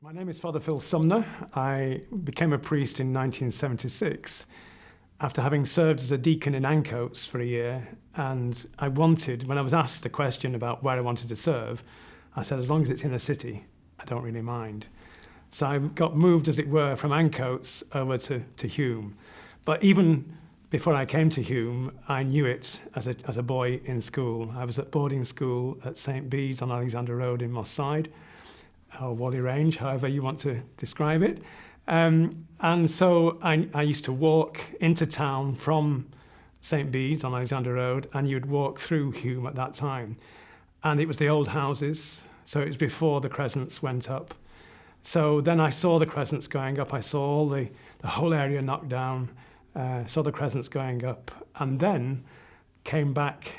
My name is Father Phill. I became a priest in 1976 after having served as a deacon in Ancoats for a year. And when I was asked the question about where I wanted to serve, I said, as long as it's in a city, I don't really mind. So I got moved, as it were, from Ancoats over to Hume. But even before I came to Hume, I knew it as a boy in school. I was at boarding school at St. Bede's on Alexander Road in Moss Side, or Whalley Range, however you want to describe it. And so I used to walk into town from St. Bede's on Alexander Road, and you'd walk through Hume at that time. And it was the old houses, so it was before the crescents went up. So then I saw the crescents going up, I saw all the whole area knocked down, saw the crescents going up, and then came back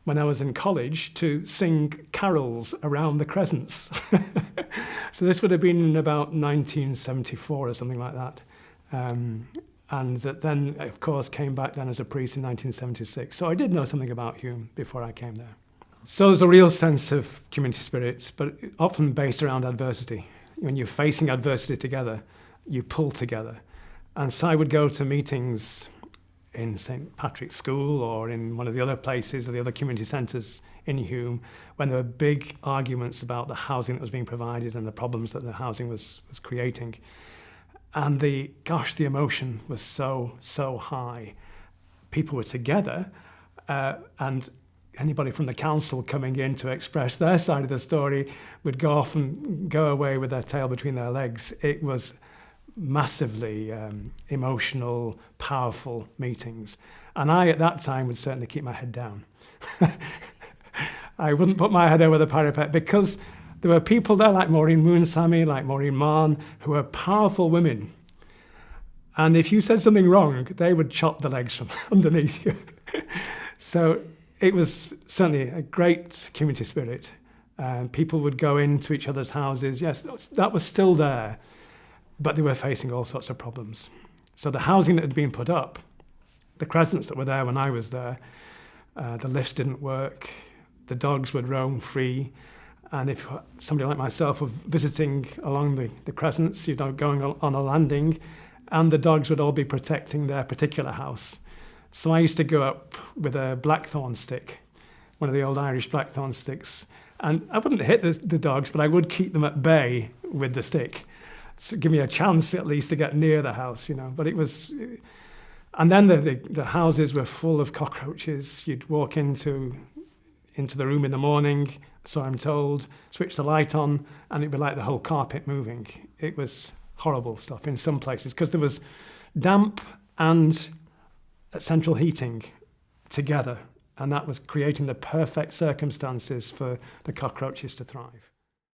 when I was in college to sing carols around the crescents. So this would have been in about 1974 or something like that. And then, of course, came back then as a priest in 1976. So I did know something about Hume before I came there. So there's a real sense of community spirit, but often based around adversity. When you're facing adversity together, you pull together. And so I would go to meetings in St. Patrick's School or in one of the other places or the other community centres in Hume when there were big arguments about the housing that was being provided and the problems that the housing was creating. And the emotion was so high. People were together and anybody from the council coming in to express their side of the story would go off and go away with their tail between their legs. It was massively emotional, powerful meetings. And I, at that time, would certainly keep my head down. I wouldn't put my head over the parapet because there were people there like Maureen Moonsamy, like Maureen Mann, who were powerful women. And if you said something wrong, they would chop the legs from underneath you. So it was certainly a great community spirit. People would go into each other's houses. Yes, that was still there. But they were facing all sorts of problems. So the housing that had been put up, the crescents that were there when I was there, the lifts didn't work, the dogs would roam free, and if somebody like myself were visiting along the crescents, going on a landing, and the dogs would all be protecting their particular house. So I used to go up with a blackthorn stick, one of the old Irish blackthorn sticks, and I wouldn't hit the dogs, but I would keep them at bay with the stick. So give me a chance at least to get near the house, But it was, and then the houses were full of cockroaches. You'd walk into the room in the morning, so I'm told, switch the light on, and it'd be like the whole carpet moving. It was horrible stuff in some places because there was damp and central heating together, and that was creating the perfect circumstances for the cockroaches to thrive.